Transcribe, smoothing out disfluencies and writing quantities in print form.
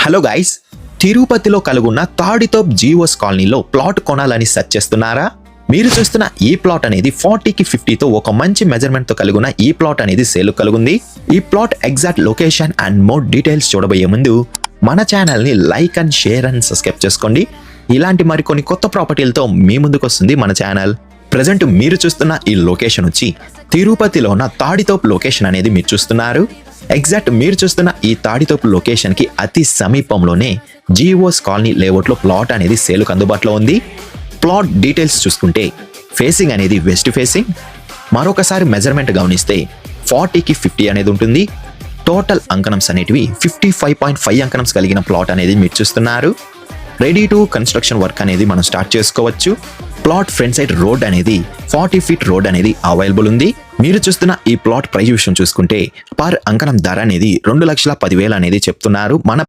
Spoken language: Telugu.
హలో గైస్, తిరుపతిలో కలుగున్న తాడితోప్ జీవోస్ కాలనీలో ప్లాట్ కొనాలని సెర్చ్ చేస్తున్నారా? మీరు చూస్తున్న ఈ ప్లాట్ అనేది 40కి 50తో ఒక మంచి మెజర్మెంట్ తో కలిగిన ఈ ప్లాట్ అనేది సేల్ కలుగుంది. ఈ plot exact location and more details చూడబోయే ముందు మన ఛానల్ ని like and share and subscribe చేసుకోండి. ఇలాంటి మరికొన్ని కొత్త ప్రాపర్టీలతో మీ ముందుకు వస్తుంది మన ఛానల్. ప్రజెంట్ మీరు చూస్తున్న ఈ లొకేషన్ వచ్చి తిరుపతిలో ఉన్న తాడితోప్ లొకేషన్ అనేది మీరు చూస్తున్నారు. ఎగ్జాక్ట్ మీరు చూస్తున్న ఈ తాడితోపు లొకేషన్ కి అతి సమీపంలోనే జీవోస్ కాలనీ లేఅవుట్ లో ప్లాట్ అనేది సేలుకు అందుబాటులో ఉంది. ప్లాట్ డీటెయిల్స్ చూసుకుంటే ఫేసింగ్ అనేది వెస్ట్ ఫేసింగ్. మరొకసారి మెజర్మెంట్ గమనిస్తే 40కి 50 అనేది ఉంటుంది. టోటల్ అంకణమ్స్ అనేటివి 55.5 అంకణమ్స్ కలిగిన ప్లాట్ అనేది మీరు చూస్తున్నారు. రెడీ టు కన్స్ట్రక్షన్ వర్క్ అనేది మనం స్టార్ట్ చేసుకోవచ్చు. ప్లాట్ ఫ్రంట్ సైడ్ రోడ్ అనేది 40 ఫీట్ రోడ్ అనేది అవైలబుల్ ఉంది. మీరు చూస్తున్న ఈ ప్లాట్ ప్రైస్ విషయం చూసుకుంటే పర్ అంకణం ధర అనేది 2,10,000 అనేది చెప్తున్నారు. మన